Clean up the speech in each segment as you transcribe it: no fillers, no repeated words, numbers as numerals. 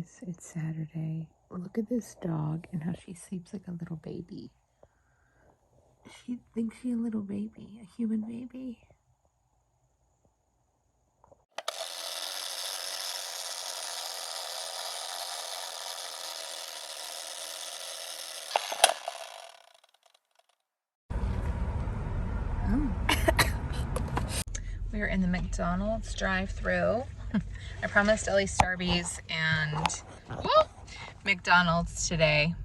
guys, it's Saturday. Look at this dog and how she sleeps like a little baby. She thinks she's a little baby, a human baby. Oh. We are in the McDonald's drive-thru. I promised Ellie Starbies and McDonald's today.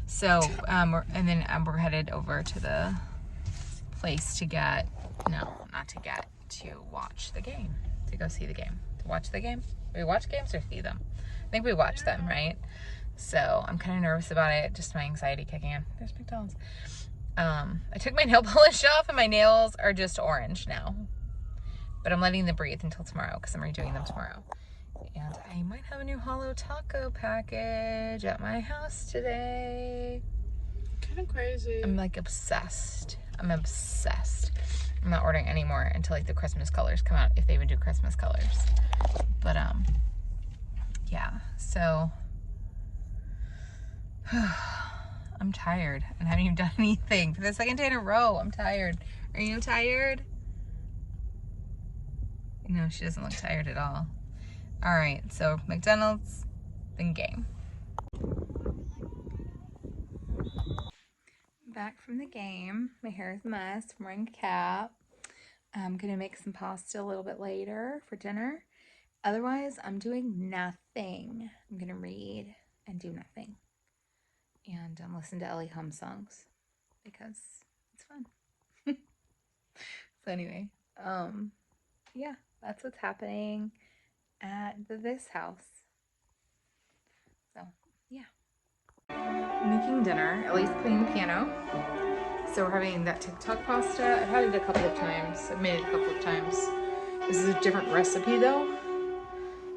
So, we're headed over to the place to watch the game. To go see the game. To watch the game? We watch games or see them? I think we watch them, right? So I'm kind of nervous about it. Just my anxiety kicking in. There's McDonald's. I took my nail polish off and my nails are just orange now. But I'm letting them breathe until tomorrow because I'm redoing them tomorrow. And I might have a new Holo Taco package at my house today. Kind of crazy. I'm like obsessed. I'm not ordering anymore until like the Christmas colors come out, if they even do Christmas colors. But yeah, so I'm tired and haven't even done anything for the second day in a row. I'm tired. Are you tired? No, she doesn't look tired at all. All right, so McDonald's, then game. Back from the game. My hair is a mess. I'm wearing a cap. I'm gonna make some pasta a little bit later for dinner. Otherwise, I'm doing nothing. I'm gonna read and do nothing. And listen to Ellie hum songs because it's fun. So anyway, yeah, that's what's happening at this house. So yeah. Making dinner. Ellie's playing the piano. So we're having that Tik Tok pasta. I've had it a couple of times. I've made it a couple of times. This is a different recipe though.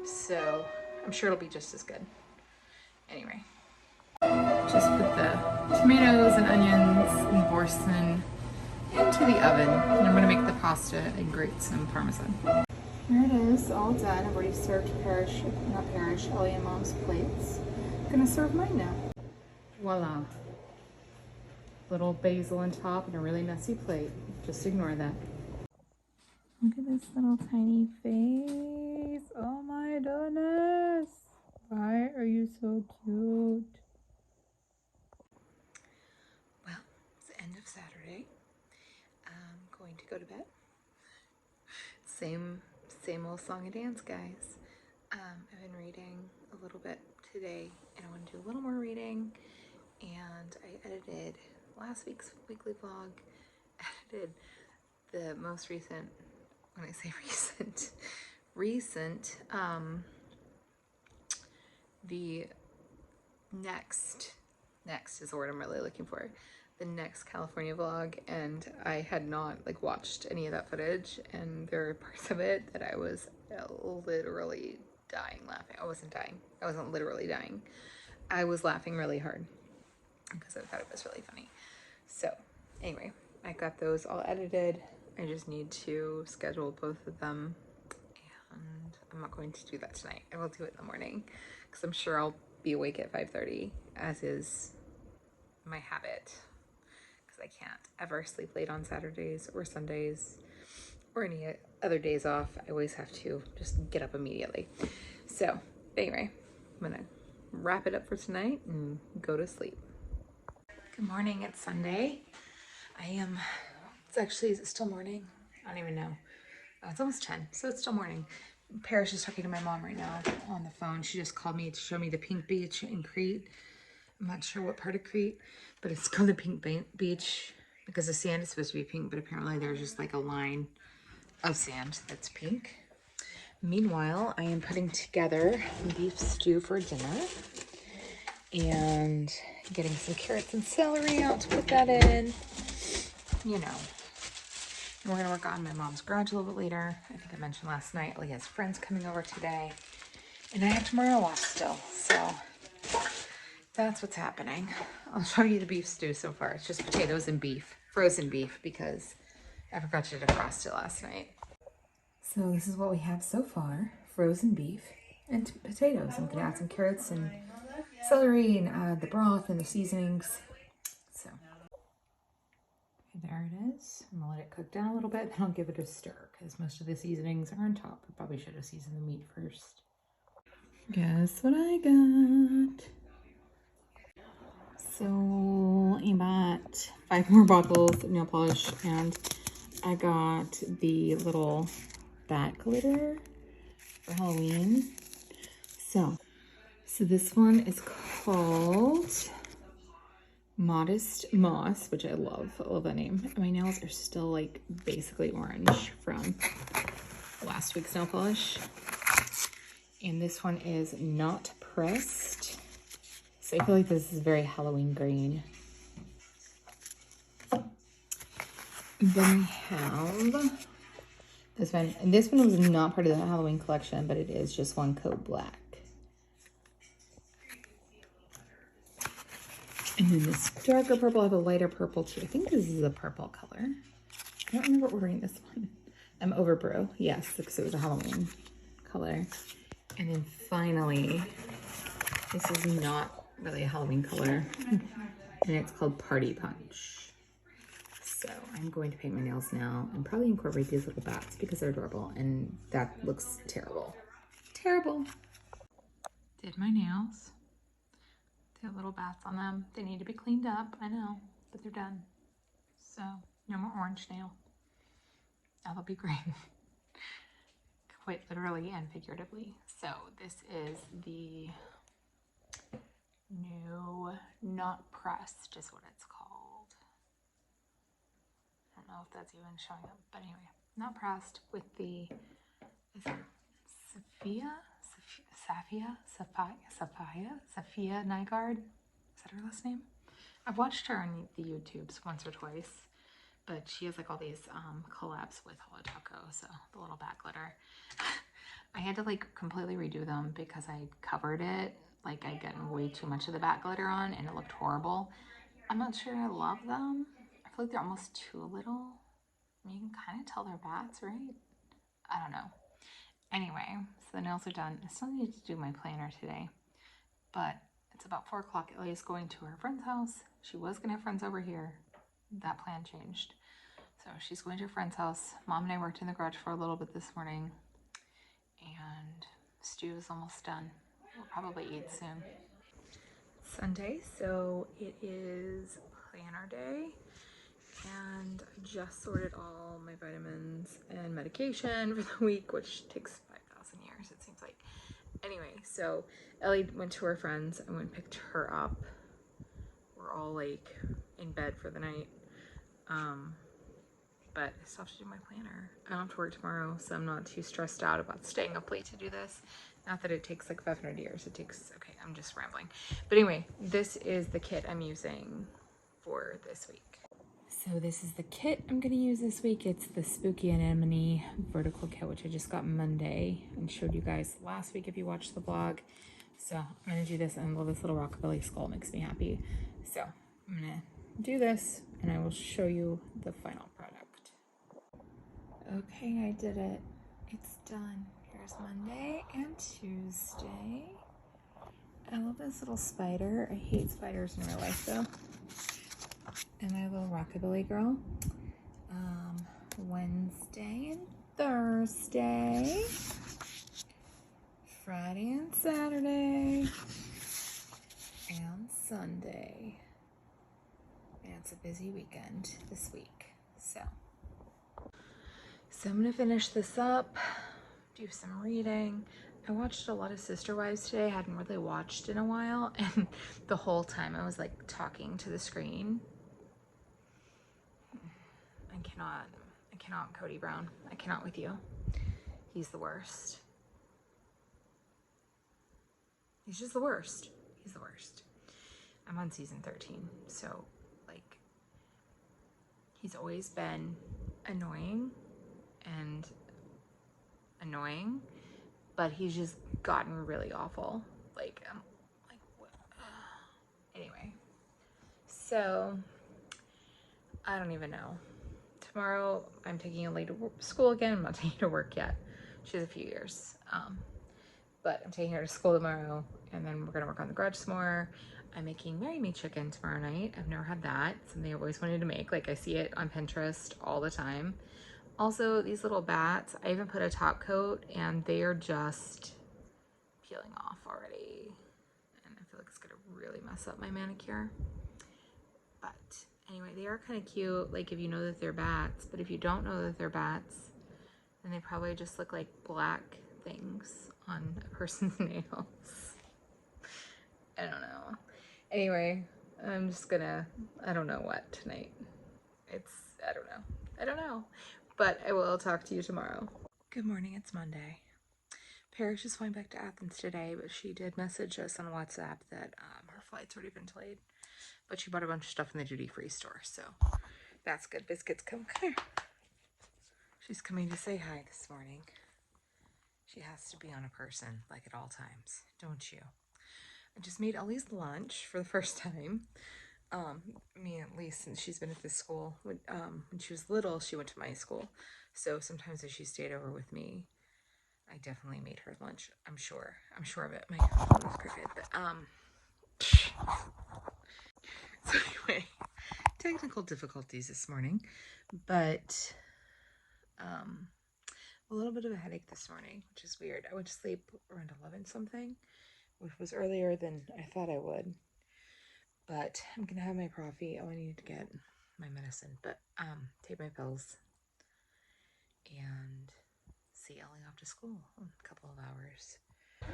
So I'm sure it'll be just as good. Anyway. Just put the tomatoes and onions and boursin into the oven. And I'm gonna make the pasta and grate some Parmesan. Here it is, all done. I've already served Ellie and Mom's plates. I'm gonna serve mine now. Voila. Little basil on top and a really messy plate. Just ignore that. Look at this little tiny face. Oh my goodness. Why are you so cute? Well, it's the end of Saturday. I'm going to go to bed. Same old song and dance, guys. I've been reading a little bit today and I want to do a little more reading. And I edited last week's weekly vlog, edited the most recent, when I say recent, the next is the word I'm really looking for, the next California vlog, and I had not like watched any of that footage, and there are parts of it that I was literally dying laughing. I wasn't literally dying. I was laughing really hard because I thought it was really funny. So anyway, I got those all edited. I just need to schedule both of them, and I'm not going to do that tonight. I will do it in the morning because I'm sure I'll be awake at 5:30, as is my habit, because I can't ever sleep late on Saturdays or Sundays or any other days off. I always have to just get up immediately. So anyway, I'm gonna wrap it up for tonight and go to sleep. Good morning, it's Sunday. Is it still morning? I don't even know. It's almost 10, so it's still morning. Parrish is talking to my mom right now on the phone. She just called me to show me the pink beach in Crete. I'm not sure what part of Crete, but it's called the pink beach because the sand is supposed to be pink, but apparently there's just like a line of sand that's pink. Meanwhile, I am putting together beef stew for dinner and getting some carrots and celery out to put that in. You know, we're gonna work on my mom's garage a little bit later. I think I mentioned last night, Ellie has friends coming over today, and I have tomorrow off still, so that's what's happening. I'll show you the beef stew so far. It's just potatoes and beef, frozen beef, because I forgot to defrost it last night. So this is what we have so far. Frozen beef and potatoes. I'm gonna add some carrots and celery and add the broth and the seasonings. So there it is. I'm gonna let it cook down a little bit, then I'll give it a stir because most of the seasonings are on top. I probably should have seasoned the meat first. Guess what I got? So I bought 5 more bottles of nail polish and I got the little bat glitter for Halloween. So this one is called Modest Moss, which I love. I love that name. My nails are still like basically orange from last week's nail polish. And this one is Not Pressed. So I feel like this is very Halloween green. Then we have this one. And this one was not part of the Halloween collection, but it is just one coat black. And then this darker purple, I have a lighter purple too. I think this is a purple color. I don't remember ordering this one. Overbrew, yes, because it was a Halloween color. And then finally, this is not really a Halloween color. And it's called Party Punch. So I'm going to paint my nails now and probably incorporate these little bats because they're adorable. And that looks terrible. Terrible. Did my nails. They have little bats on them. They need to be cleaned up, I know, but they're done. So no more orange nail. Now they'll be green. Quite literally and figuratively. So this is the new Not Pressed is what it's called. I don't know if that's even showing up, but anyway, Not Pressed with the, is it Safia Nygaard? Is that her last name? I've watched her on the YouTubes once or twice, but she has like all these collabs with Holo Taco, so the little back glitter. I had to like completely redo them because I covered it. Like I'd gotten way too much of the back glitter on and it looked horrible. I'm not sure I love them. I feel like they're almost too little. I mean, you can kind of tell they're bats, right? I don't know. Anyway, so the nails are done. I still need to do my planner today, but it's about 4 o'clock. Ellie's going to her friend's house. She was gonna have friends over here. That plan changed. So she's going to her friend's house. Mom and I worked in the garage for a little bit this morning and stew is almost done. We'll probably eat soon. Sunday, so it is planner day. And I just sorted all my vitamins and medication for the week, which takes 5,000 years, it seems like. Anyway, so Ellie went to her friends. I went and picked her up. We're all like in bed for the night. But I still have to do my planner. I don't have to work tomorrow, so I'm not too stressed out about staying up late to do this. Not that it takes like 500 years. It takes, okay, I'm just rambling. But anyway, this is the kit I'm using for this week. So this is the kit I'm gonna use this week. It's the Spooky Anemone vertical kit, which I just got Monday and showed you guys last week if you watched the vlog. So I'm gonna do this, and I love this little rockabilly skull, makes me happy. So I'm gonna do this and I will show you the final product. Okay, I did it. It's done. Here's Monday and Tuesday. I love this little spider. I hate spiders in real life though. And my little rockabilly girl. Wednesday and Thursday. Friday and Saturday. And Sunday. And it's a busy weekend this week. So I'm gonna finish this up, do some reading. I watched a lot of Sister Wives today. I hadn't really watched in a while, and the whole time I was like talking to the screen. I cannot, Cody Brown. I cannot with you. He's the worst. He's just the worst. He's the worst. I'm on season 13, so like, he's always been annoying, but he's just gotten really awful. Like, what? Anyway, so I don't even know. Tomorrow I'm taking Ellie to school again. I'm not taking her to work yet. She has a few years. But I'm taking her to school tomorrow, and then we're gonna work on the garage some more. I'm making Marry Me chicken tomorrow night. I've never had that. It's something I've always wanted to make. Like, I see it on Pinterest all the time. Also, these little bats, I even put a top coat and they are just peeling off already. And I feel like it's gonna really mess up my manicure. But anyway, they are kind of cute, like if you know that they're bats. But if you don't know that they're bats, then they probably just look like black things on a person's nails. I don't know. Anyway, I'm just gonna, I don't know what tonight. I don't know. But I will talk to you tomorrow. Good morning, it's Monday. Parrish is flying back to Athens today, but she did message us on WhatsApp that her flight's already been delayed. But she bought a bunch of stuff in the duty-free store, so that's good. Biscuits, come here. She's coming to say hi this morning. She has to be on a person, like at all times, don't you? I just made Ellie's lunch for the first time. Me at least since she's been at this school. When she was little, she went to my school. So sometimes if she stayed over with me, I definitely made her lunch. I'm sure of it. My phone is crooked, but so anyway, technical difficulties this morning, but a little bit of a headache this morning, which is weird. I went to sleep around 11 something, which was earlier than I thought I would. But I'm gonna have my coffee. Oh, I need to get my medicine, but take my pills and see Ellie off to school in a couple of hours. So I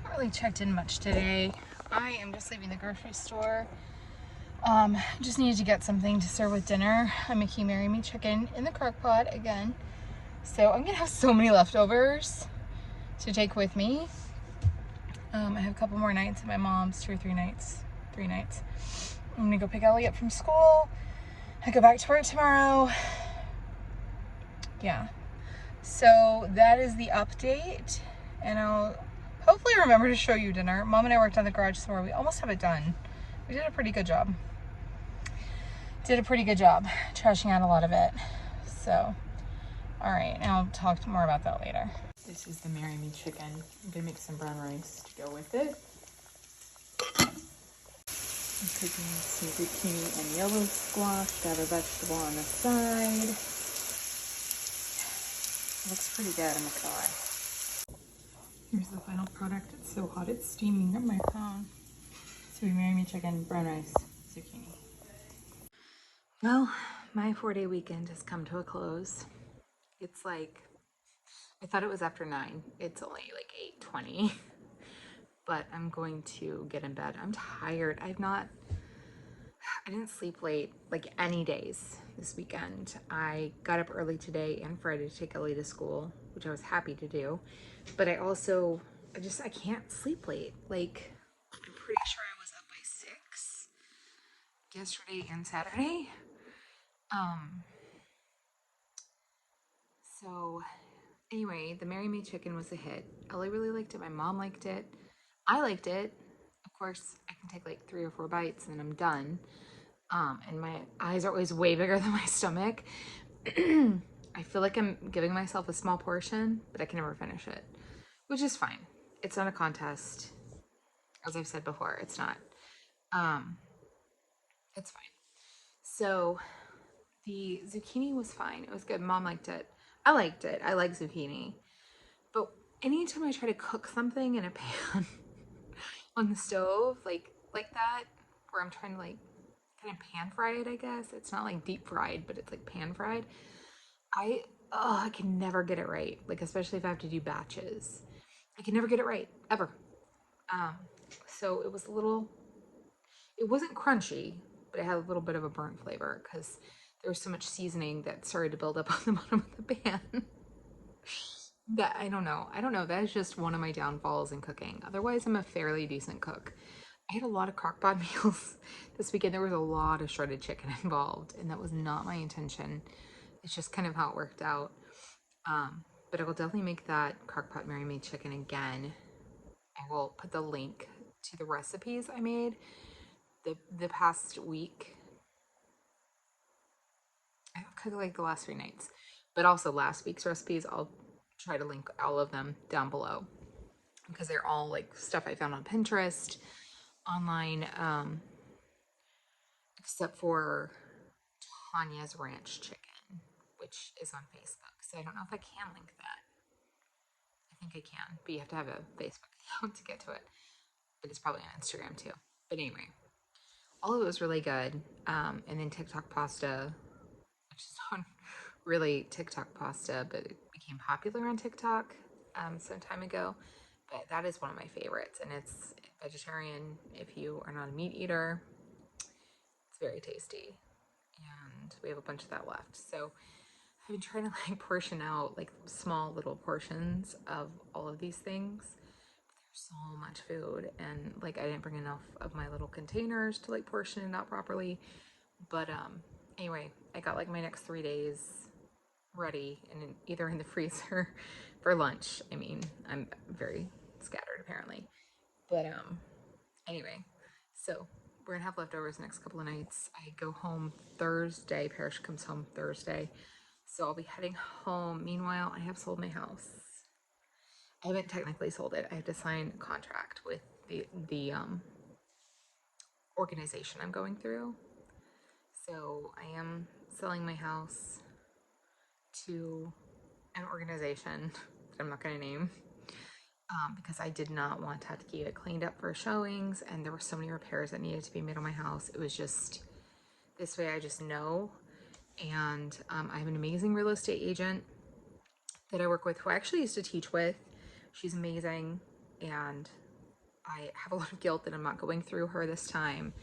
haven't really checked in much today. I am just leaving the grocery store. Just needed to get something to serve with dinner. I'm making Marry Me chicken in the crock pot again. So I'm gonna have so many leftovers to take with me. I have a couple more nights at my mom's, 2 or 3 nights. 3 nights. I'm gonna go pick Ellie up from school. I go back to work tomorrow. Yeah. So that is the update. And I'll hopefully remember to show you dinner. Mom and I worked on the garage this morning. We almost have it done. We did a pretty good job. Trashing out a lot of it. So, all right. And I'll talk more about that later. This is the Marry Me chicken. I'm gonna make some brown rice to go with it. I'm cooking some zucchini and yellow squash to have a vegetable on the side. It looks pretty good, I'm gonna try. Here's the final product. It's so hot, it's steaming up my phone. So we Marry Me chicken, brown rice, zucchini. Well, my 4-day weekend has come to a close. It's like, I thought it was after 9. It's only like 8:20. But I'm going to get in bed. I'm tired. I didn't sleep late like any days this weekend. I got up early today and Friday to take Ellie to school, which I was happy to do. But I can't sleep late. Like, I'm pretty sure I was up by 6 yesterday and Saturday. So anyway, the Marry Me chicken was a hit. Ellie really liked it. My mom liked it. I liked it. Of course, I can take like 3 or 4 bites and then I'm done. And my eyes are always way bigger than my stomach. I feel like I'm giving myself a small portion, but I can never finish it, which is fine. It's not a contest. As I've said before, it's not. It's fine. So the zucchini was fine. It was good. Mom liked it. I liked it. I like zucchini. But anytime I try to cook something in a pan on the stove, like that, where I'm trying to like kind of pan fry it, I guess. It's not like deep fried, but it's like pan fried. I can never get it right. Like, especially if I have to do batches. I can never get it right, ever. So it wasn't crunchy, but it had a little bit of a burnt flavor because there was so much seasoning that started to build up on the bottom of the pan. That I don't know. That is just one of my downfalls in cooking. Otherwise, I'm a fairly decent cook. I had a lot of crockpot meals this weekend. There was a lot of shredded chicken involved, and that was not my intention. It's just kind of how it worked out. But I will definitely make that crockpot Marry Me chicken again. I will put the link to the recipes I made the past week. I cooked like the last 3 nights, but also last week's recipes. I'll try to link all of them down below because they're all like stuff I found on Pinterest, online, except for Tanya's Ranch Chicken, which is on Facebook. So I don't know if I can link that. I think I can, but you have to have a Facebook account to get to it. But it's probably on Instagram too. But anyway, all of it was really good. And then TikTok pasta, which is not really TikTok pasta, but it became popular on TikTok some time ago. But that is one of my favorites, and it's vegetarian if you are not a meat eater. It's very tasty, and we have a bunch of that left. So I've been trying to like portion out like small little portions of all of these things. There's so much food, and like I didn't bring enough of my little containers to like portion it out properly. But anyway, I got like my next 3 days ready and either in the freezer for lunch. I mean, I'm very scattered apparently. But anyway, so we're gonna have leftovers next couple of nights. I go home Thursday. Parrish comes home Thursday. So I'll be heading home. Meanwhile, I have sold my house. I haven't technically sold it. I have to sign a contract with the organization I'm going through. So I am selling my house to an organization that I'm not going to name because I did not want to have to keep it cleaned up for showings, and there were so many repairs that needed to be made on my house. It was just this way I just know. And I have an amazing real estate agent that I work with who I actually used to teach with. She's amazing, and I have a lot of guilt that I'm not going through her this time,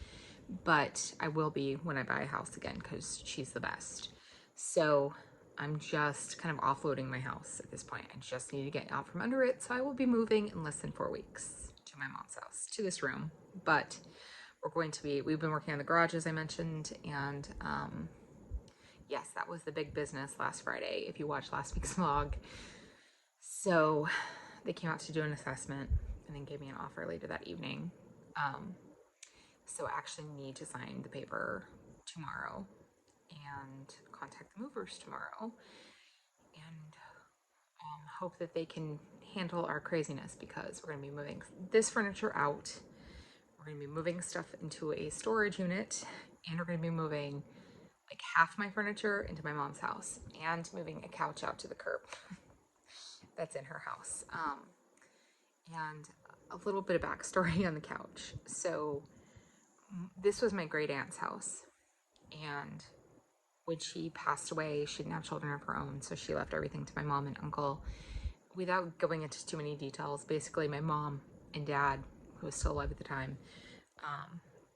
but I will be when I buy a house again because she's the best. So I'm just kind of offloading my house at this point. I just need to get out from under it. So I will be moving in less than 4 weeks to my mom's house, to this room. But we've been working on the garage, as I mentioned, and yes, that was the big business last Friday, if you watched last week's vlog. So they came out to do an assessment and then gave me an offer later that evening. So I actually need to sign the paper tomorrow and contact the movers tomorrow and hope that they can handle our craziness because we're going to be moving this furniture out. We're going to be moving stuff into a storage unit, and we're going to be moving like half my furniture into my mom's house and moving a couch out to the curb that's in her house. And a little bit of backstory on the couch. So this was my great aunt's house, and when she passed away, she didn't have children of her own, so she left everything to my mom and uncle. Without going into too many details, basically my mom and dad, who was still alive at the time,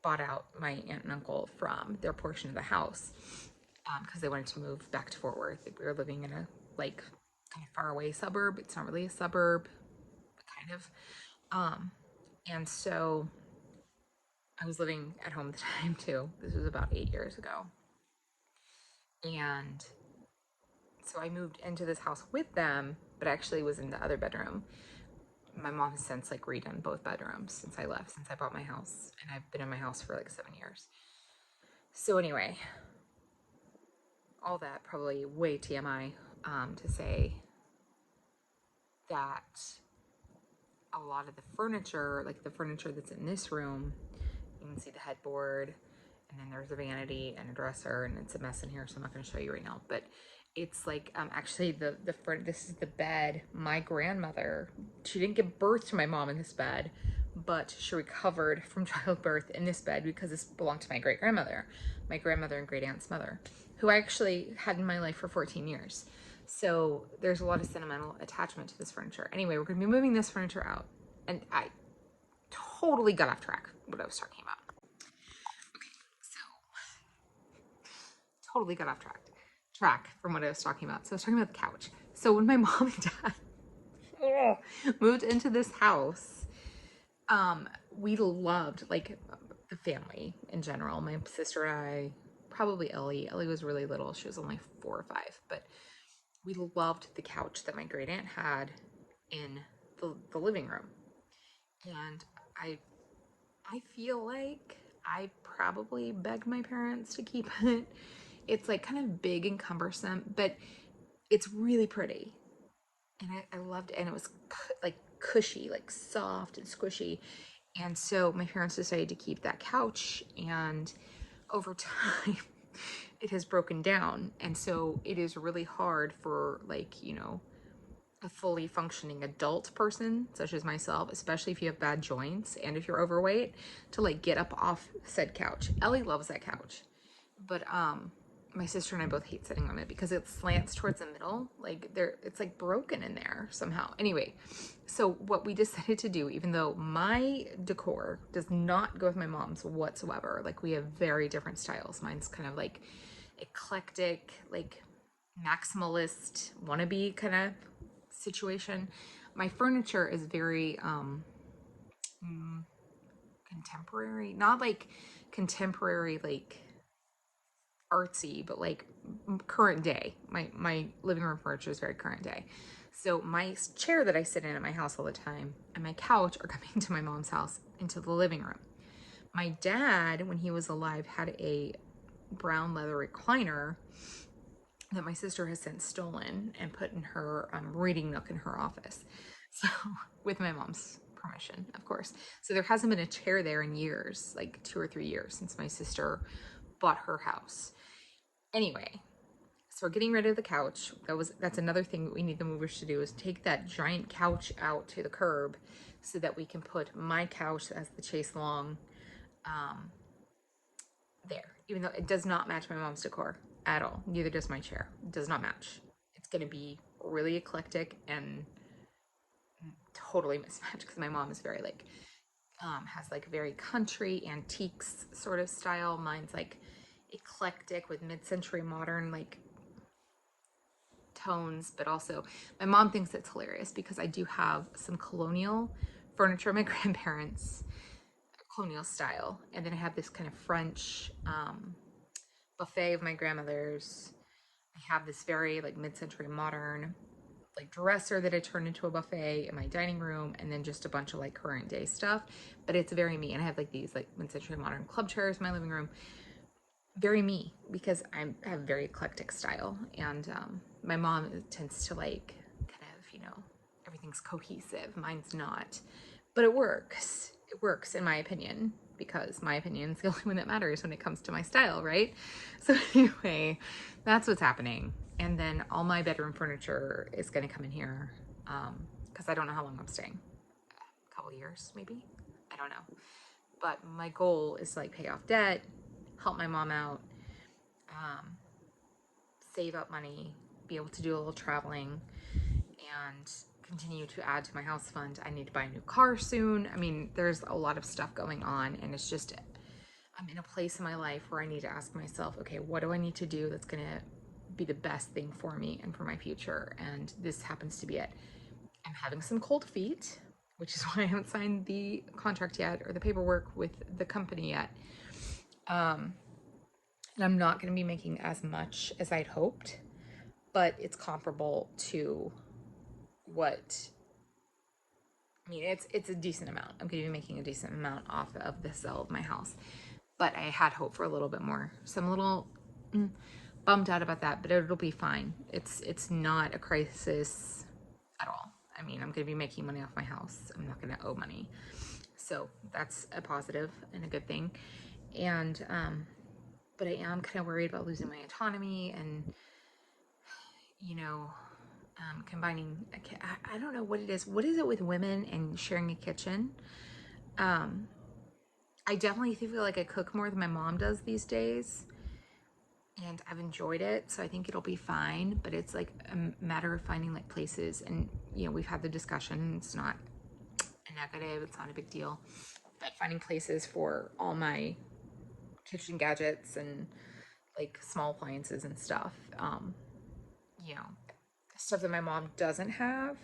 bought out my aunt and uncle from their portion of the house because they wanted to move back to Fort Worth. We were living in a like kind of far away suburb. It's not really a suburb, but kind of. And so I was living at home at the time too. This was about 8 years ago. And so I moved into this house with them, but actually was in the other bedroom. My mom has since like redone both bedrooms since I left, since I bought my house, and I've been in my house for like 7 years. So anyway, all that probably way TMI to say that a lot of the furniture, like the furniture that's in this room, you can see the headboard, and then there's a vanity and a dresser, and it's a mess in here, so I'm not going to show you right now. But it's like actually the front. This is the bed. My grandmother, she didn't give birth to my mom in this bed, but she recovered from childbirth in this bed because this belonged to my great grandmother and great aunt's mother, who I actually had in my life for 14 years. So there's a lot of sentimental attachment to this furniture. Anyway, we're going to be moving this furniture out, and I totally got off track what I was talking about. Okay, so totally got off track from what I was talking about. So I was talking about the couch. So when my mom and dad moved into this house, we loved like the family in general. My sister and I, probably Ellie. Ellie was really little. She was only 4 or 5, but we loved the couch that my great aunt had in the living room. And I feel like I probably begged my parents to keep it. It's like kind of big and cumbersome, but it's really pretty. and I loved it. And it was like cushy, like soft and squishy. And so my parents decided to keep that couch, and over time it has broken down. And so it is really hard for, like, you know, a fully functioning adult person such as myself, especially if you have bad joints and if you're overweight, to like get up off said couch. Ellie loves that couch, but my sister and I both hate sitting on it because it slants towards the middle. Like there, it's like broken in there somehow. Anyway, so what we decided to do, even though my decor does not go with my mom's whatsoever, like we have very different styles. Mine's kind of like eclectic, like maximalist wannabe kind of situation. My furniture is very contemporary, not like contemporary like artsy, but like current day. My living room furniture is very current day. So my chair that I sit in at my house all the time and my couch are coming to my mom's house into the living room. My dad, when he was alive, had a brown leather recliner that my sister has since stolen and put in her reading nook in her office. So, with my mom's permission, of course. So, there hasn't been a chair there in years, like 2 or 3 years since my sister bought her house. Anyway, so we're getting rid of the couch. That's another thing that we need the movers to do, is take that giant couch out to the curb so that we can put my couch as the Chase Long there, even though it does not match my mom's decor at all. Neither does my chair. It does not match. It's going to be really eclectic and totally mismatched because my mom is very like, has like very country antiques sort of style. Mine's like eclectic with mid-century modern like tones, but also my mom thinks it's hilarious because I do have some colonial furniture. My grandparents, colonial style, and then I have this kind of French buffet of my grandmother's. I have this very like mid-century modern like dresser that I turned into a buffet in my dining room, and then just a bunch of like current day stuff. But it's very me, and I have like these like mid-century modern club chairs in my living room. Very me because I have very eclectic style, and my mom tends to like kind of, you know, everything's cohesive. Mine's not, but it works. It works in my opinion, because my opinion is the only one that matters when it comes to my style, right? So anyway, that's what's happening. And then all my bedroom furniture is going to come in here because I don't know how long I'm staying. A couple years, maybe. I don't know. But my goal is to like pay off debt, help my mom out, save up money, be able to do a little traveling, and continue to add to my house fund. I need to buy a new car soon. I mean, there's a lot of stuff going on, and it's just, I'm in a place in my life where I need to ask myself, okay, what do I need to do that's going to be the best thing for me and for my future? And this happens to be it. I'm having some cold feet, which is why I haven't signed the contract yet or the paperwork with the company yet. And I'm not going to be making as much as I'd hoped, but it's comparable to what, I mean, it's a decent amount. I'm going to be making a decent amount off of the sale of my house, but I had hoped for a little bit more. So I'm a little bummed out about that, but it'll be fine. It's not a crisis at all. I mean, I'm going to be making money off my house. I'm not going to owe money. So that's a positive and a good thing. And but I am kind of worried about losing my autonomy and, you know, combining. I don't know what it is. What is it with women and sharing a kitchen? I definitely feel like I cook more than my mom does these days, and I've enjoyed it, so I think it'll be fine. But it's like a matter of finding like places, and you know, we've had the discussion. It's not a negative. It's not a big deal. But finding places for all my kitchen gadgets and like small appliances and stuff, you know, stuff that my mom doesn't have,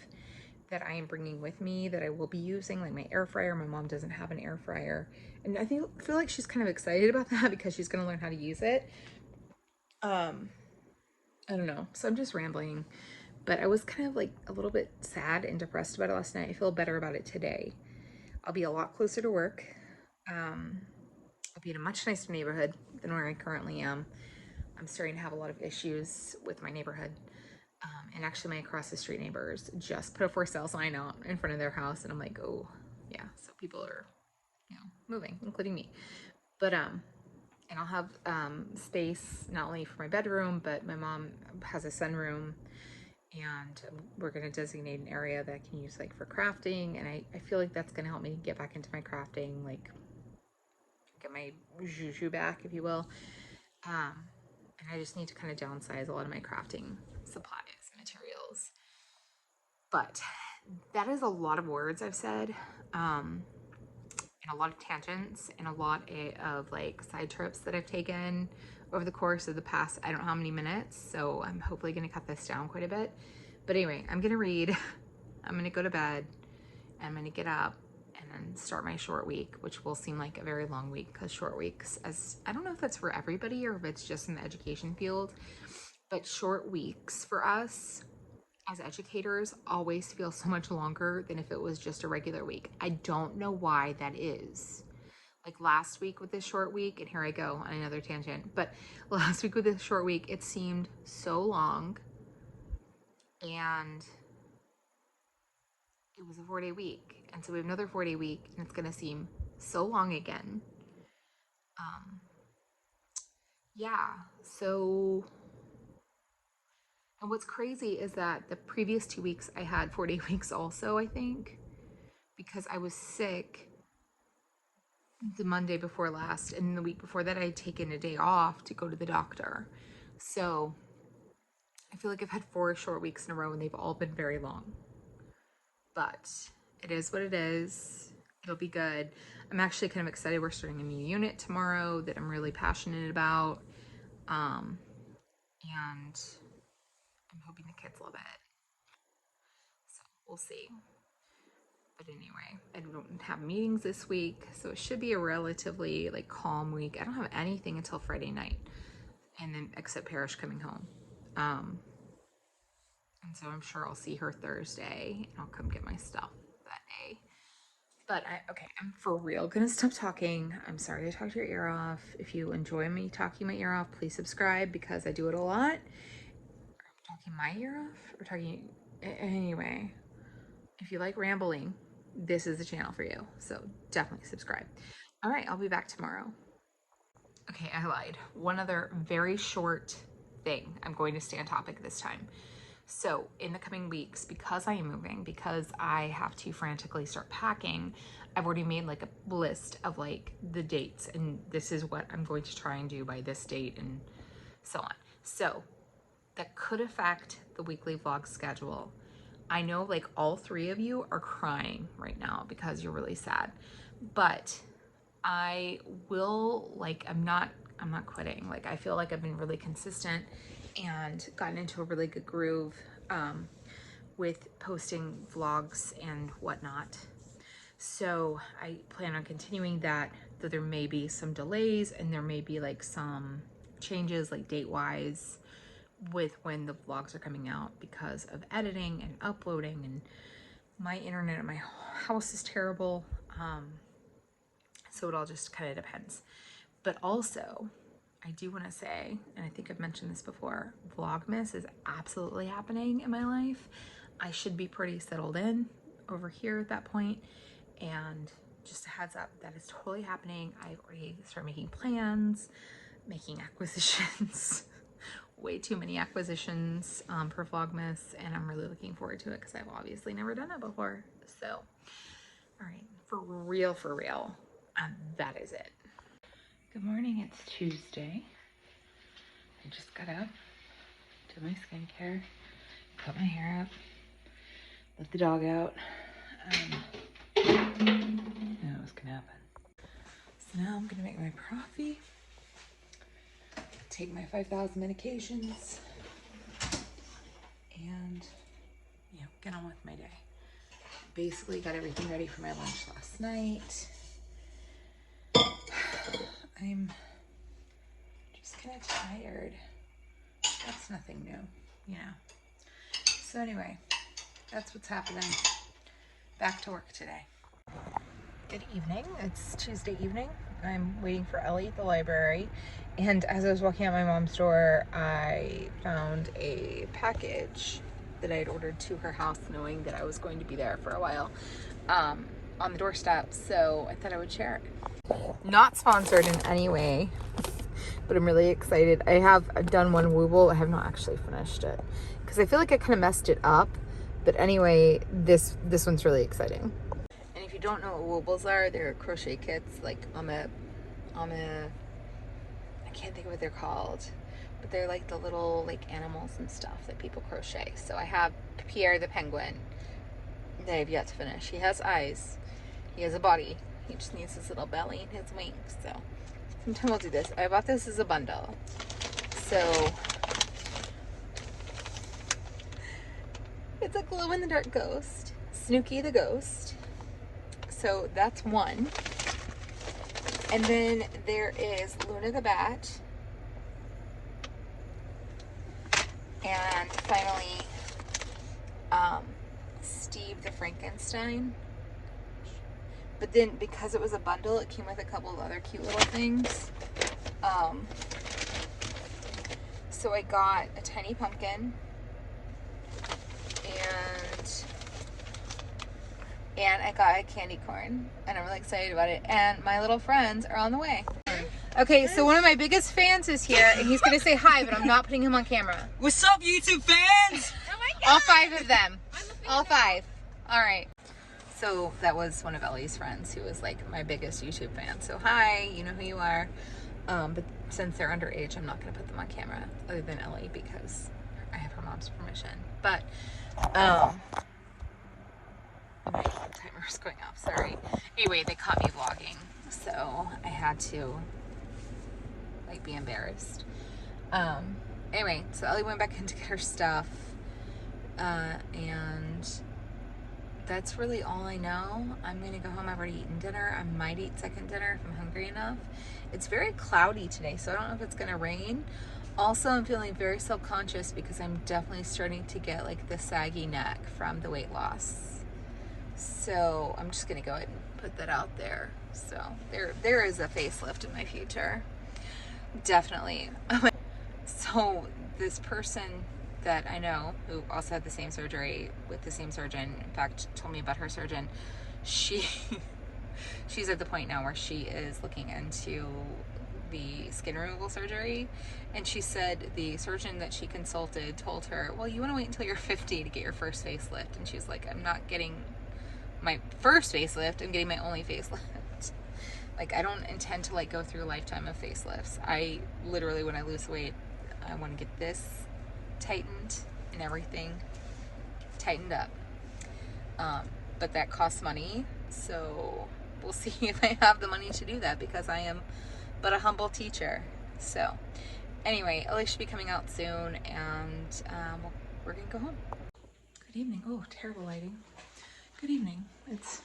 that I am bringing with me, that I will be using, like my air fryer. My mom doesn't have an air fryer, and I feel like she's kind of excited about that because she's going to learn how to use it. I don't know. So I'm just rambling, but I was kind of like a little bit sad and depressed about it last night. I feel better about it today. I'll be a lot closer to work. I'll be in a much nicer neighborhood than where I currently am. I'm starting to have a lot of issues with my neighborhood. And actually my across the street neighbors just put a for sale sign out in front of their house, and I'm like, oh yeah, so people are, you know, moving, including me. But and I'll have space not only for my bedroom, but my mom has a sunroom, and we're going to designate an area that I can use like for crafting, and I feel like that's going to help me get back into my crafting, like get my juju back, if you will. And I just need to kind of downsize a lot of my crafting supplies and materials. But that is a lot of words I've said, and a lot of tangents, and a lot of like side trips that I've taken over the course of the past, I don't know how many minutes. So I'm hopefully going to cut this down quite a bit. But anyway, I'm going to read, I'm going to go to bed, and I'm going to get up and then start my short week, which will seem like a very long week because short weeks, as I don't know if that's for everybody or if it's just in the education field, but short weeks for us as educators always feel so much longer than if it was just a regular week. I don't know why that is. Like last week with this short week, and here I go on another tangent, but last week with this short week, it seemed so long, and it was a 4-day week. And so we have another 4-day week, and it's going to seem so long again. Yeah, so, and what's crazy is that the previous 2 weeks I had 4-day weeks also, I think, because I was sick the Monday before last, and the week before that I had taken a day off to go to the doctor. So I feel like I've had 4 short weeks in a row, and they've all been very long. But it is what it is. It'll be good. I'm actually kind of excited. We're starting a new unit tomorrow that I'm really passionate about. And I'm hoping the kids love it. So we'll see. But anyway, I don't have meetings this week, so it should be a relatively like calm week. I don't have anything until Friday night, and then except Parrish coming home. And so I'm sure I'll see her Thursday, and I'll come get my stuff that day. But okay, I'm for real gonna stop talking. I'm sorry to talk your ear off. If you enjoy me talking my ear off, please subscribe because I do it a lot. Talking my ear off? Or talking, anyway, if you like rambling, this is the channel for you. So definitely subscribe. All right, I'll be back tomorrow. Okay, I lied. One other very short thing. I'm going to stay on topic this time. So in the coming weeks, because I am moving, because I have to frantically start packing, I've already made like a list of like the dates, and this is what I'm going to try and do by this date and so on. So that could affect the weekly vlog schedule. I know like all 3 of you are crying right now because you're really sad, but I will, like, I'm not quitting. Like, I feel like I've been really consistent and gotten into a really good groove with posting vlogs and whatnot. So I plan on continuing that, though there may be some delays and there may be like some changes like date wise with when the vlogs are coming out because of editing and uploading, and my internet at my house is terrible. So it all just kind of depends. But also, I do want to say, and I think I've mentioned this before, Vlogmas is absolutely happening in my life. I should be pretty settled in over here at that point. And just a heads up, that is totally happening. I've already started making plans, making acquisitions, way too many acquisitions for Vlogmas. And I'm really looking forward to it because I've obviously never done it before. So, all right, for real, that is it. Good morning, it's Tuesday. I just got up, did my skincare, cut my hair up, let the dog out. I knew it was gonna happen. So now I'm gonna make my coffee, take my 5,000 medications, and get on with my day. Basically got everything ready for my lunch last night. I'm just kind of tired. That's nothing new, So anyway, that's what's happening. Back to work today. Good evening. It's Tuesday evening. I'm waiting for Ellie at the library. And as I was walking out my mom's door, I found a package that I had ordered to her house, knowing that I was going to be there for a while, on the doorstep. So I thought I would share it. Not sponsored in any way, but I'm really excited. I have done one Wooble. I have not actually finished it because I feel like I kind of messed it up. But anyway, this one's really exciting. And if you don't know what Woobles are, they're crochet kits. Like I can't think of what they're called, but they're like the little like animals and stuff that people crochet. So I have Pierre the penguin that I've yet to finish. He has eyes. He has a body. He just needs his little belly and his wings. So sometime we'll do this. I bought this as a bundle. So it's a glow-in-the-dark ghost. Snooky the ghost. So that's one. And then there is Luna the bat. And finally, Steve the Frankenstein. But then because it was a bundle, it came with a couple of other cute little things. So I got a tiny pumpkin and I got a candy corn, and I'm really excited about it. And my little friends are on the way. Okay, so one of my biggest fans is here, and he's gonna say hi, but I'm not putting him on camera. What's up, YouTube fans? Oh my god! All 5 of them. All 5. All right. So that was one of Ellie's friends who was like my biggest YouTube fan. So hi, you know who you are. But since they're underage, I'm not gonna put them on camera, other than Ellie, because I have her mom's permission. But my timer's going off, sorry. Anyway, they caught me vlogging, so I had to like be embarrassed. Anyway, so Ellie went back in to get her stuff, and that's really all I know. I'm gonna go home. I've already eaten dinner. I might eat second dinner if I'm hungry enough. It's very cloudy today, so I don't know if it's gonna rain. Also, I'm feeling very self-conscious because I'm definitely starting to get like the saggy neck from the weight loss. So I'm just gonna go ahead and put that out there. So there is a facelift in my future, definitely. So this person that I know who also had the same surgery with the same surgeon, in fact told me about her surgeon, she's at the point now where she is looking into the skin removal surgery, and she said the surgeon that she consulted told her, well, you want to wait until you're 50 to get your first facelift. And she's like, I'm not getting my first facelift, I'm getting my only facelift. Like, I don't intend to like go through a lifetime of facelifts. I literally, when I lose weight, I want to get this tightened and everything tightened up. But that costs money, so we'll see if I have the money to do that, because I am but a humble teacher. So anyway, Ellie should be coming out soon, and we're gonna go home. Good evening. Oh, terrible lighting. Good evening. It's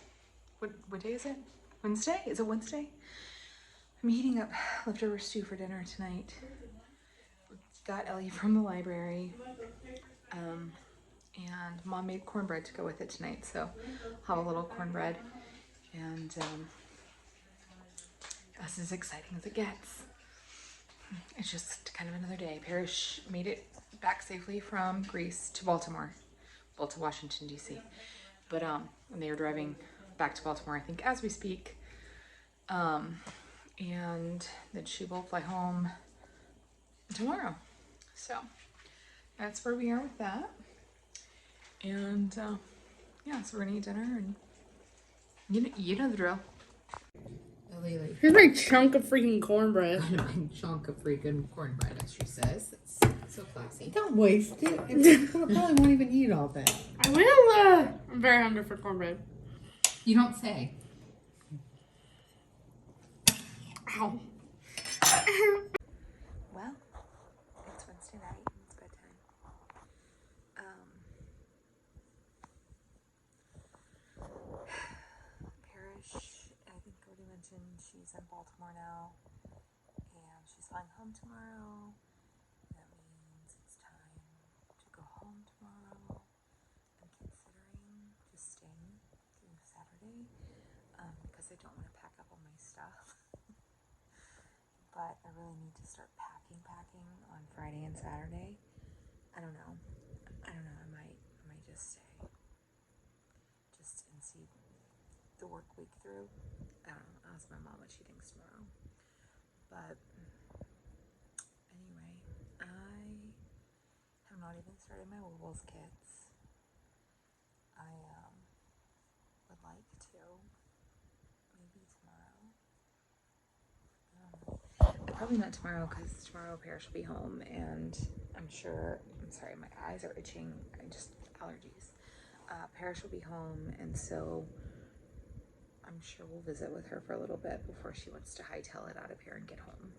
what day is it? Wednesday? Is it Wednesday? I'm heating up leftover stew for dinner tonight. Got Ellie from the library, and Mom made cornbread to go with it tonight, so I'll have a little cornbread, and that's as exciting as it gets. It's just kind of another day. Parrish made it back safely from Greece to Baltimore, well, to Washington, D.C. But and they are driving back to Baltimore, I think, as we speak. And then she will fly home tomorrow. So that's where we are with that. And yeah, so we're gonna eat dinner, and you know the drill. Here's my chunk of freaking cornbread. A big chunk of freaking cornbread, as she says. It's so classy. Don't waste it. I probably won't even eat all that. I will. I'm very hungry for cornbread. You don't say. Ow. Well, it's Wednesday night and it's bedtime. Parrish, I think I already mentioned, she's in Baltimore now, and she's flying home tomorrow. That means it's time to go home tomorrow. I'm considering just staying through Saturday, because I don't want to pack up all my stuff. but I really need to start packing on Friday and Saturday. I don't know. I might just stay. Just and see the work week through. I don't know. I'll ask my mom what she thinks tomorrow. But anyway, I have not even started my Wibbles kits. I would like to. Maybe tomorrow. I don't know. Probably not tomorrow because tomorrow Parrish will be home and I'm sorry, my eyes are itching. Allergies. Parrish will be home and so I'm sure we'll visit with her for a little bit before she wants to hightail it out of here and get home.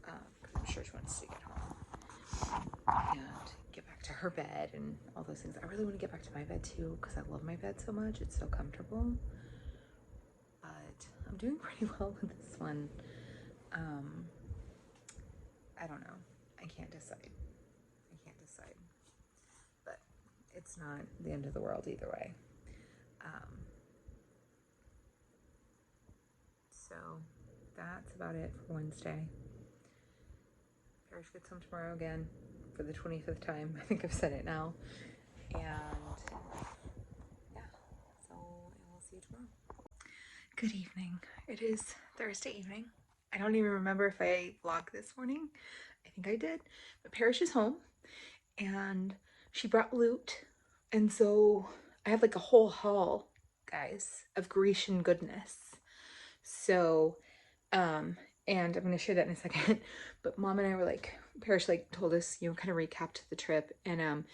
I'm sure she wants to get home and get back to her bed and all those things. I really want to get back to my bed too because I love my bed so much. It's so comfortable. But I'm doing pretty well with this one. I don't know. I can't decide. But it's not the end of the world either way. So that's about it for Wednesday. Parrish gets home tomorrow again for the 25th time. I think I've said it now. And yeah, so we'll see you tomorrow. Good evening. It is Thursday evening. I don't even remember if I vlogged this morning. I think I did. But Parrish is home and she brought loot. And so I have like a whole haul, guys, of Grecian goodness. So, and I'm going to share that in a second. But Mom and I were like, Parrish like told us, kind of recapped the trip. And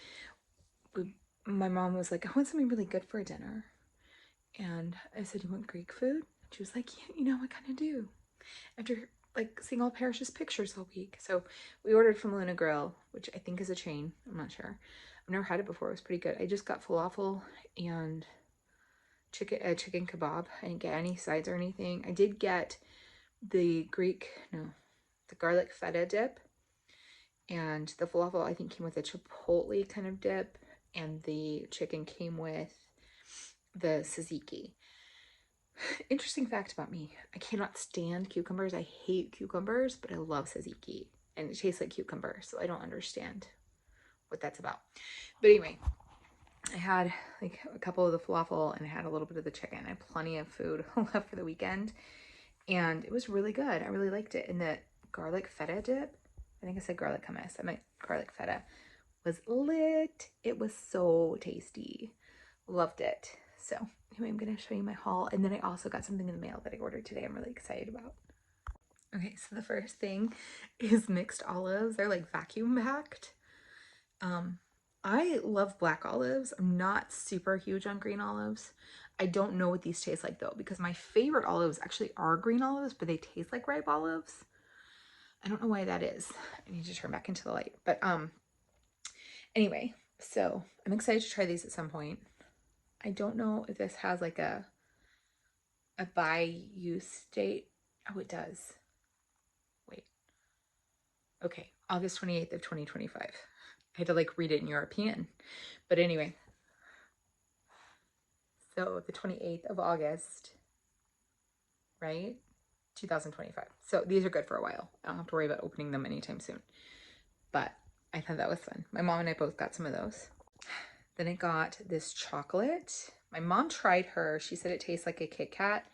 my mom was like, I want something really good for dinner. And I said, you want Greek food? She was like, yeah, I kind of do. After like seeing all Parrish's pictures all week. So we ordered from Luna Grill, which I think is a chain. I'm not sure. I've never had it before. It was pretty good. I just got falafel and chicken kebab. I didn't get any sides or anything. I did get the garlic feta dip. And the falafel, I think, came with a chipotle kind of dip. And the chicken came with the tzatziki. Interesting fact about me. I cannot stand cucumbers. I hate cucumbers, but I love tzatziki. And it tastes like cucumber, so I don't understand what that's about. But anyway, I had like a couple of the falafel and I had a little bit of the chicken. I had plenty of food left for the weekend. And it was really good. I really liked it. And the garlic feta dip, I think I said garlic hummus. I meant garlic feta, was lit. It was so tasty. Loved it. So anyway, I'm going to show you my haul. And then I also got something in the mail that I ordered today I'm really excited about. Okay, so the first thing is mixed olives. They're like vacuum packed. I love black olives. I'm not super huge on green olives. I don't know what these taste like though, because my favorite olives actually are green olives, but they taste like ripe olives. I don't know why that is. I need to turn back into the light. But anyway, so I'm excited to try these at some point. I don't know if this has like a by use date. Oh, it does. Wait. Okay, August 28th of 2025. I had to like read it in European. But anyway. So the 28th of August, right? 2025. So these are good for a while. I don't have to worry about opening them anytime soon. But I thought that was fun. My mom and I both got some of those. Then I got this chocolate. My mom tried her. She said it tastes like a Kit Kat.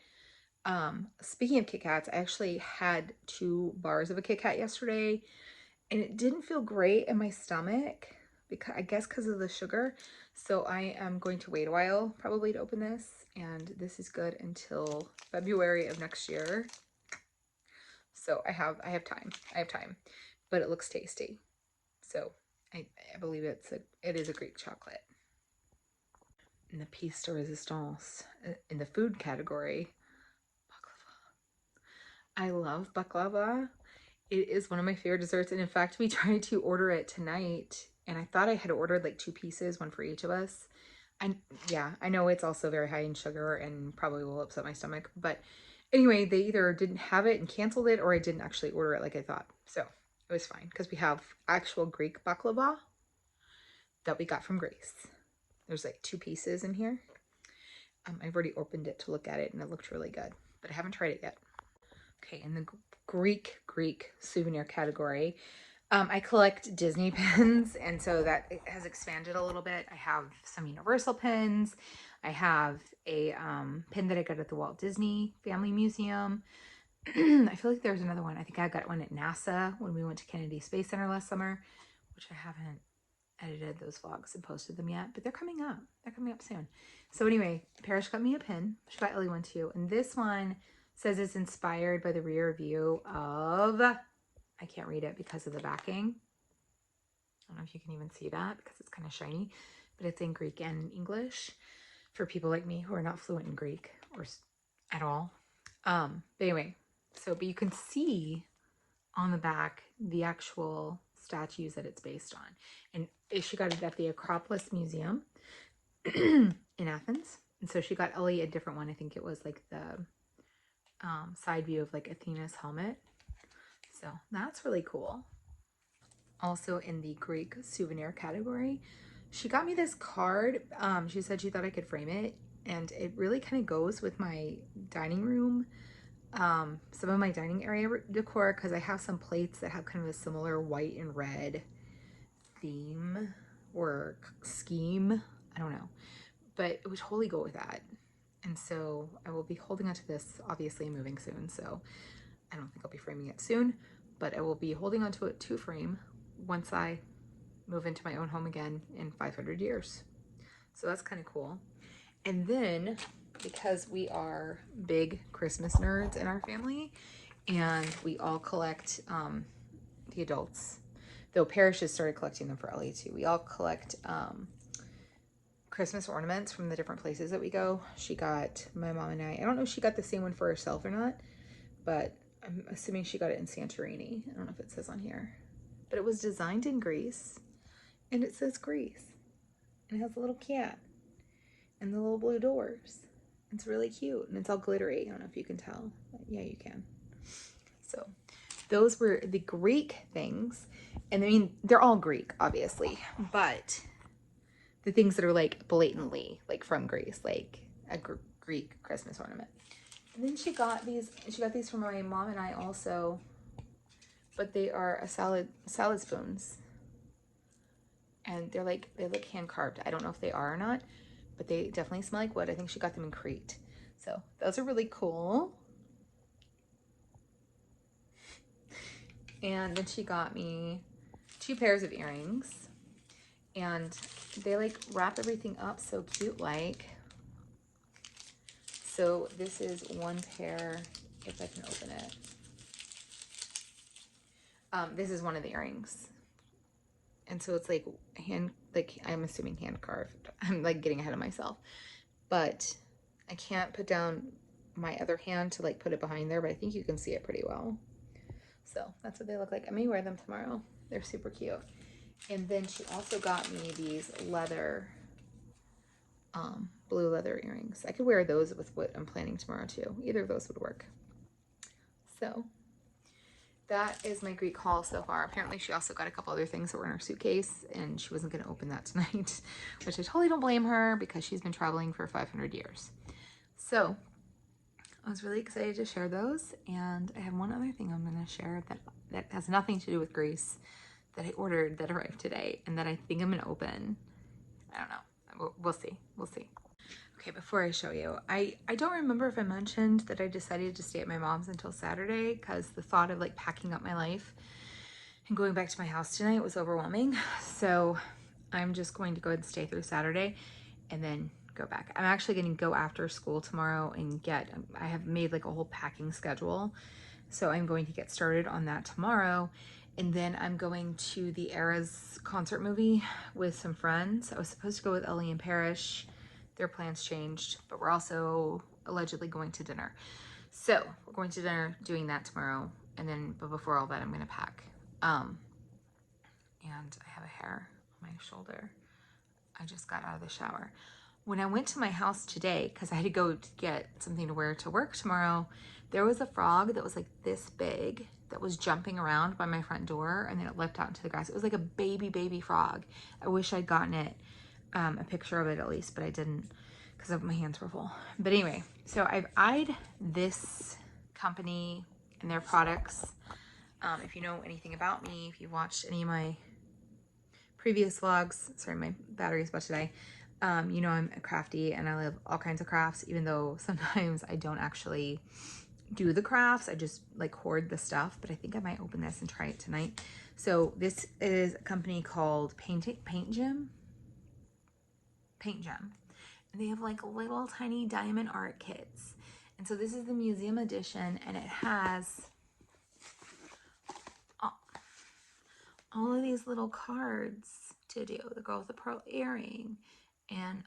Speaking of Kit Kats, I actually had 2 bars of a Kit Kat yesterday and it didn't feel great in my stomach because I guess because of the sugar. So I am going to wait a while probably to open this, and this is good until February of next year. So I have time. But it looks tasty. So I believe it is a Greek chocolate. In the piece de resistance, in the food category, baklava. I love baklava. It is one of my favorite desserts. And in fact, we tried to order it tonight and I thought I had ordered like 2 pieces, one for each of us. And yeah, I know it's also very high in sugar and probably will upset my stomach. But anyway, they either didn't have it and canceled it or I didn't actually order it like I thought. So it was fine because we have actual Greek baklava that we got from Greece. There's like 2 pieces in here. I've already opened it to look at it and it looked really good, but I haven't tried it yet. Okay, in the Greek souvenir category. I collect Disney pins, and so that it has expanded a little bit. I have some Universal pins. I have a pin that I got at the Walt Disney Family Museum. I feel like there's another one. I think I got one at NASA when we went to Kennedy Space Center last summer, which I haven't edited those vlogs and posted them yet, but they're coming up. They're coming up soon. So anyway, Parrish got me a pin. She got Ellie one too. And this one says it's inspired by the rear view of, I can't read it because of the backing. I don't know if you can even see that because it's kind of shiny, but it's in Greek and English for people like me who are not fluent in Greek or at all. But anyway, but you can see on the back the actual statues that it's based on. And she got it at the Acropolis Museum in Athens. And so she got Ellie a different one. I think it was like the side view of like Athena's helmet. So that's really cool. Also in the Greek souvenir category, she got me this card. She said she thought I could frame it, and it really kind of goes with my dining room, some of my dining area decor, because I have some plates that have kind of a similar white and red theme or scheme. I don't know, but it would totally go with that. And so I will be holding onto this, obviously moving soon, so I don't think I'll be framing it soon, but I will be holding onto it to frame once I move into my own home again in 500 years. So that's kind of cool. And then, because we are big Christmas nerds in our family, and we all collect, the adults, though Parrish has started collecting them for Ellie too. We all collect Christmas ornaments from the different places that we go. She got, my mom and I don't know if she got the same one for herself or not, but I'm assuming she got it in Santorini. I don't know if it says on here, but it was designed in Greece, and it says Greece, and it has a little cat and the little blue doors. It's really cute, and it's all glittery. I don't know if you can tell, but yeah, you can. So those were the Greek things. And I mean, they're all Greek, obviously, but the things that are like blatantly like from Greece, like a Greek Christmas ornament. And then she got these for my mom and I also, but they are salad spoons. And they look hand carved. I don't know if they are or not, but they definitely smell like wood. I think she got them in Crete. So those are really cool. And then she got me 2 pairs of earrings, and they like wrap everything up so cute like. So this is one pair, if I can open it. This is one of the earrings. And so it's like I'm assuming hand carved. I'm like getting ahead of myself, but I can't put down my other hand to like put it behind there, but I think you can see it pretty well. So that's what they look like. I may wear them tomorrow. They're super cute. And then she also got me these leather, blue leather earrings. I could wear those with what I'm planning tomorrow too. Either of those would work. So that is my Greek haul so far. Apparently she also got a couple other things that were in her suitcase, and she wasn't going to open that tonight, which I totally don't blame her because she's been traveling for 500 years. So I was really excited to share those, and I have one other thing I'm going to share that has nothing to do with Greece that I ordered that arrived today and that I think I'm going to open. I don't know. We'll see. We'll see. Okay, before I show you, I don't remember if I mentioned that I decided to stay at my mom's until Saturday because the thought of like packing up my life and going back to my house tonight was overwhelming. So I'm just going to go ahead and stay through Saturday and then go back. I'm actually going to go after school tomorrow and I have made like a whole packing schedule. So I'm going to get started on that tomorrow. And then I'm going to the Eras concert movie with some friends. I was supposed to go with Ellie and Parrish. Their plans changed, but we're also allegedly going to dinner. So we're going to dinner, doing that tomorrow. And then, but before all that, I'm going to pack. And I have a hair on my shoulder. I just got out of the shower. When I went to my house today, because I had to go to get something to wear to work tomorrow, there was a frog that was like this big that was jumping around by my front door, and then it leapt out into the grass. It was like a baby frog. I wish I'd gotten it, a picture of it at least, but I didn't because my hands were full. But anyway, so I've eyed this company and their products. If you know anything about me, if you've watched any of my previous vlogs, sorry, my battery's about to die, you know I'm a crafty and I love all kinds of crafts, even though sometimes I don't actually do the crafts. I just like hoard the stuff, but I think I might open this and try it tonight. So this is a company called Paint Gem. And they have like little tiny diamond art kits. And so this is the museum edition, and it has all of these little cards to do. The girl with the pearl earring, and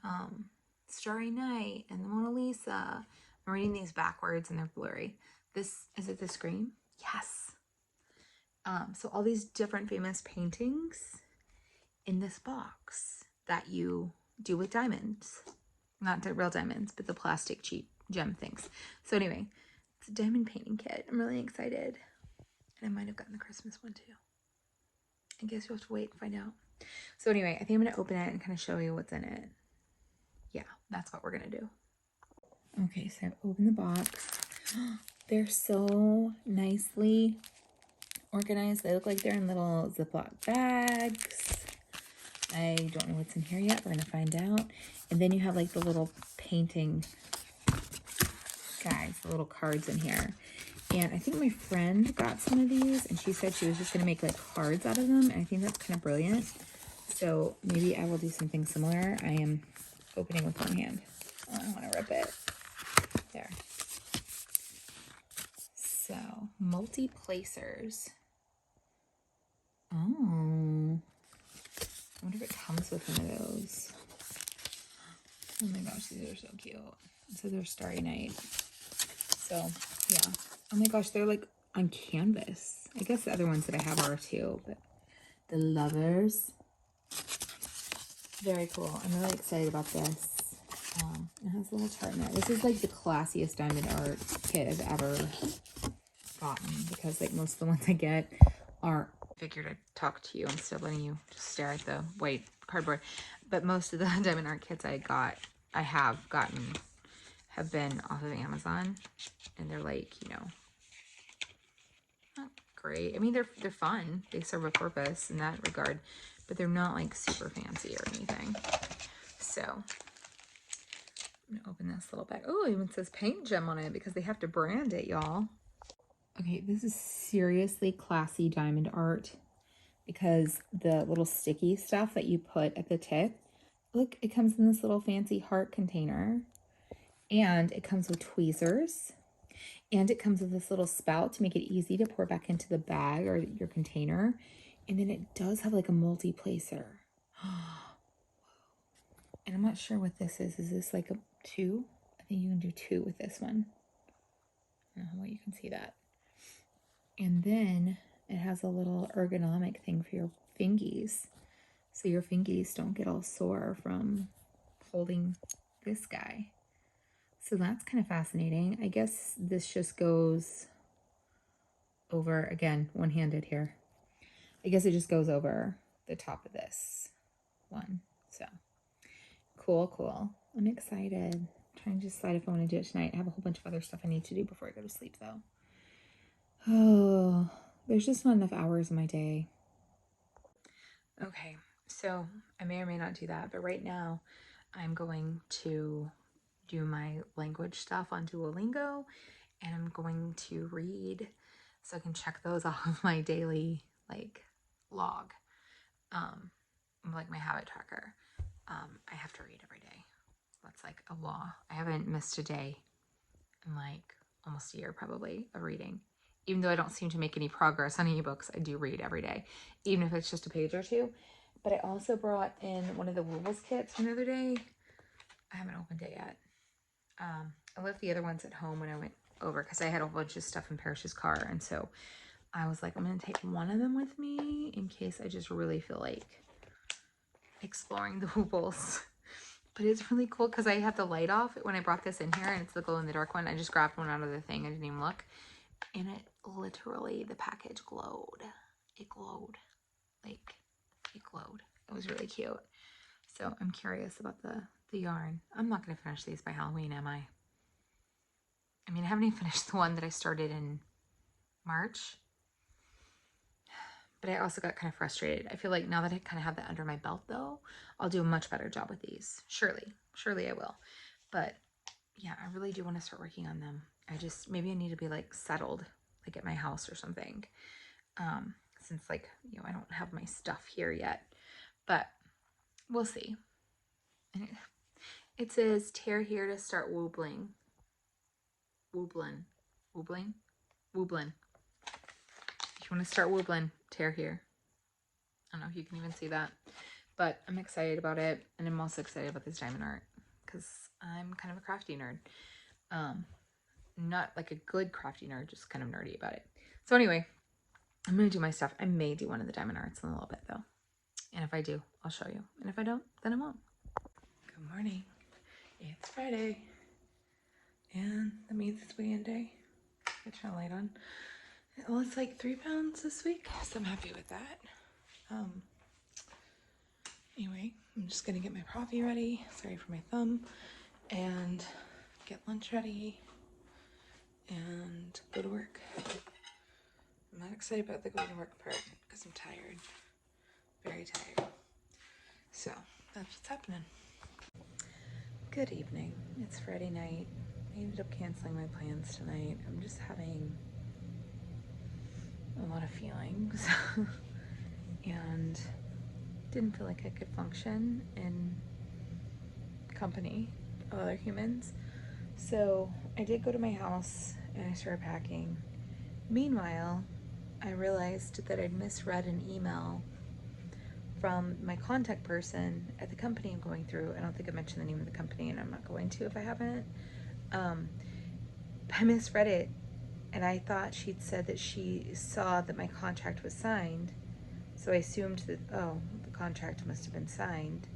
Starry Night, and the Mona Lisa. I'm reading these backwards and they're blurry. This, is it the Scream? Yes. So all these different famous paintings in this box that you do with diamonds. Not the real diamonds, but the plastic cheap gem things. So anyway, it's a diamond painting kit. I'm really excited. And I might have gotten the Christmas one too. I guess you'll have to wait and find out. So anyway, I think I'm going to open it and kind of show you what's in it. Yeah, that's what we're going to do. Okay, so I've opened the box. They're so nicely organized. They look like they're in little Ziploc bags. I don't know what's in here yet. We're going to find out. And then you have like the little painting guys, the little cards in here. And I think my friend got some of these and she said she was just going to make like cards out of them. And I think that's kind of brilliant. So maybe I will do something similar. I am opening with one hand. Oh, I don't want to rip it. There. So, multi-placers. Oh. I wonder if it comes with one of those. Oh my gosh, these are so cute. So they're Starry Night. So, yeah. Oh my gosh, they're like on canvas. I guess the other ones that I have are too, but the Lovers. Very cool. I'm really excited about this. It has a little chart in there. This is like the classiest diamond art kit I've ever gotten, because like most of the ones I get are, I figured I'd talk to you instead of letting you just stare at the white cardboard. But most of the diamond art kits I have gotten have been off of Amazon, and they're like, you know, not great. I mean, they're fun. They serve a purpose in that regard, but they're not like super fancy or anything. So I'm gonna open this little bag. Oh, it even says Paint Gem on it because they have to brand it, y'all. Okay, this is seriously classy diamond art, because the little sticky stuff that you put at the tip, look, it comes in this little fancy heart container, and it comes with tweezers, and it comes with this little spout to make it easy to pour back into the bag or your container. And then it does have like a multi-placer. And I'm not sure what this is. Is this like a 2? I think you can do 2 with this one. I don't know how well you can see that. And then it has a little ergonomic thing for your fingies, so your fingies don't get all sore from holding this guy. So that's kind of fascinating. I guess this just goes over, again, one-handed here. I guess it just goes over the top of this one. So cool. I'm excited. I'm trying to decide if I want to do it tonight. I have a whole bunch of other stuff I need to do before I go to sleep though. Oh, there's just not enough hours in my day. Okay, so I may or may not do that, but right now I'm going to do my language stuff on Duolingo, and I'm going to read so I can check those off of my daily like log, like my habit tracker. I have to read every day. That's like a law. I haven't missed a day in like almost a year probably of reading. Even though I don't seem to make any progress on ebooks, I do read every day, even if it's just a page or two. But I also brought in one of the Woobles kits from the other day. I haven't opened it yet. I left the other ones at home when I went over because I had a whole bunch of stuff in Parrish's car. And so I was like, I'm going to take one of them with me in case I just really feel like exploring the Woobles. But it's really cool because I had the light off when I brought this in here, and it's the glow-in-the-dark one. I just grabbed one out of the thing. I didn't even look. And it literally, the package glowed. It glowed. Like, it glowed. It was really cute. So I'm curious about the yarn. I'm not going to finish these by Halloween, am I? I mean, I haven't even finished the one that I started in March. But I also got kind of frustrated. I feel like now that I kind of have that under my belt though, I'll do a much better job with these. Surely I will. But yeah, I really do want to start working on them. Maybe I need to be like settled, like at my house or something. Since like, I don't have my stuff here yet, but we'll see. It says tear here to start woobling. Wooblin. Woobling? Wooblin. If you want to start woobling, tear here. I don't know if you can even see that, but I'm excited about it. And I'm also excited about this diamond art because I'm kind of a crafty nerd. Not like a good crafty nerd, just kind of nerdy about it. So anyway, I'm going to do my stuff. I may do one of the diamond arts in a little bit though. And if I do, I'll show you. And if I don't, then I won't. Good morning. It's Friday. And that means it's weekend day. I turn the light on. Well, it's like 3 pounds this week, so I'm happy with that. Anyway, I'm just gonna get my coffee ready. Sorry for my thumb. And get lunch ready. And go to work. I'm not excited about the going to work part because I'm tired. Very tired. So that's what's happening. Good evening. It's Friday night. I ended up canceling my plans tonight. I'm just having a lot of feelings and didn't feel like I could function in company of other humans. So I did go to my house and I started packing. Meanwhile, I realized that I'd misread an email from my contact person at the company I'm going through. I don't think I mentioned the name of the company, and I'm not going to if I haven't. I misread it, and I thought she'd said that she saw that my contract was signed. So I assumed that, oh, the contract must have been signed.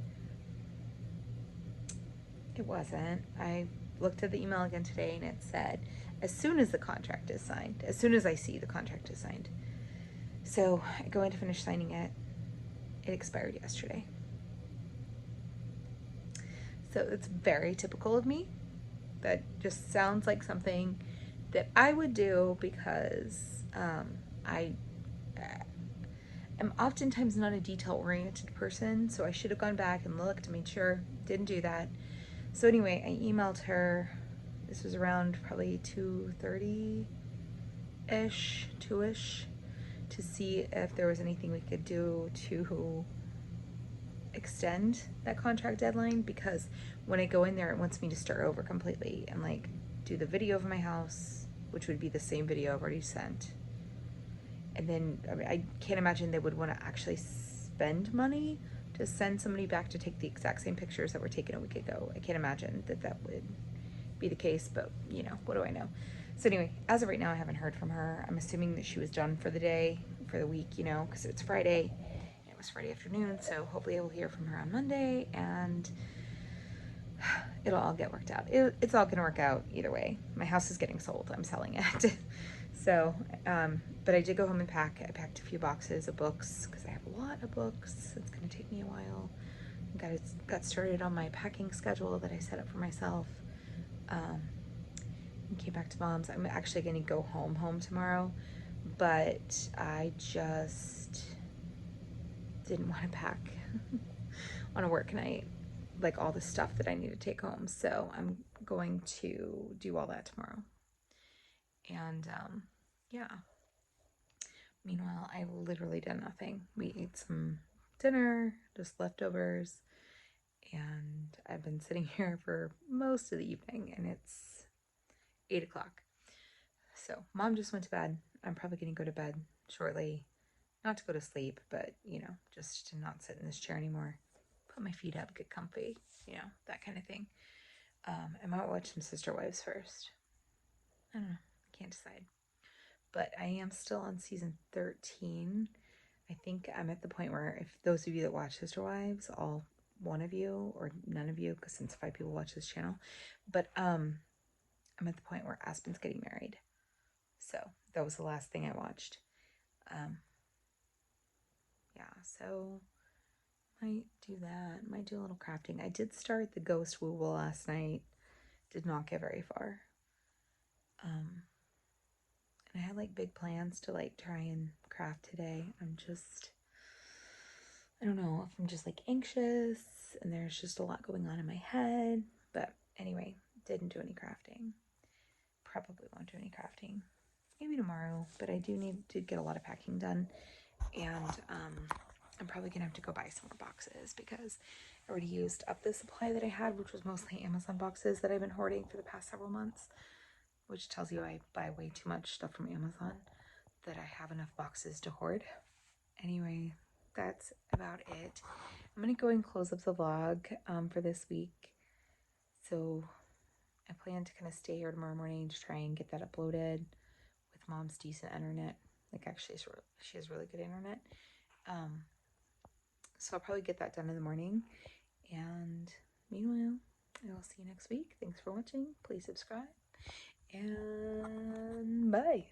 It wasn't. I looked at the email again today and it said, as soon as the contract is signed, as soon as I see the contract is signed. So I go in to finish signing it. It expired yesterday. So it's very typical of me. That just sounds like something that I would do because I am oftentimes not a detail-oriented person, so I should have gone back and looked and made sure. Didn't do that. So anyway, I emailed her. This was around probably 2:30-ish, 2-ish, to see if there was anything we could do to extend that contract deadline, because when I go in there, it wants me to start over completely and like do the video of my house, which would be the same video I've already sent. And then I can't imagine they would want to actually spend money to send somebody back to take the exact same pictures that were taken a week ago. I can't imagine that would be the case, but what do I know? So anyway, as of right now, I haven't heard from her. I'm assuming that she was done for the day, for the week, because it's Friday. It was Friday afternoon, so hopefully I will hear from her on Monday, and it'll all get worked out. It's all gonna work out either way. My house is getting sold. I'm selling it. So, but I did go home and pack. I packed a few boxes of books because I have a lot of books. It's gonna take me a while. Got started on my packing schedule that I set up for myself. And came back to mom's. I'm actually gonna go home tomorrow, but I just didn't want to pack on a work night, like all the stuff that I need to take home. So I'm going to do all that tomorrow. And yeah. Meanwhile, I literally did nothing. We ate some dinner, just leftovers, and I've been sitting here for most of the evening, and it's 8 o'clock. So mom just went to bed. I'm probably gonna go to bed shortly. Not to go to sleep, but just to not sit in this chair anymore. Put my feet up, get comfy, that kind of thing. I might watch some Sister Wives first. I don't know. I can't decide. But I am still on season 13. I think I'm at the point where, if those of you that watch Sister Wives, all one of you or none of you, because since 5 people watch this channel, but I'm at the point where Aspen's getting married. So that was the last thing I watched. Yeah, so might do that. Might do a little crafting. I did start the Ghost Wooble last night. Did not get very far. And I had like big plans to like try and craft today. I don't know if I'm just like anxious and there's just a lot going on in my head. But anyway, didn't do any crafting. Probably won't do any crafting. Maybe tomorrow, but I do need to get a lot of packing done. And I'm probably gonna have to go buy some more boxes because I already used up the supply that I had, which was mostly Amazon boxes that I've been hoarding for the past several months, which tells you I buy way too much stuff from Amazon that I have enough boxes to hoard. Anyway, that's about it. I'm gonna go and close up the vlog for this week. So I plan to kind of stay here tomorrow morning to try and get that uploaded with Mom's decent internet. Like actually, she has really good internet. So I'll probably get that done in the morning. And meanwhile, I will see you next week. Thanks for watching. Please subscribe. And bye.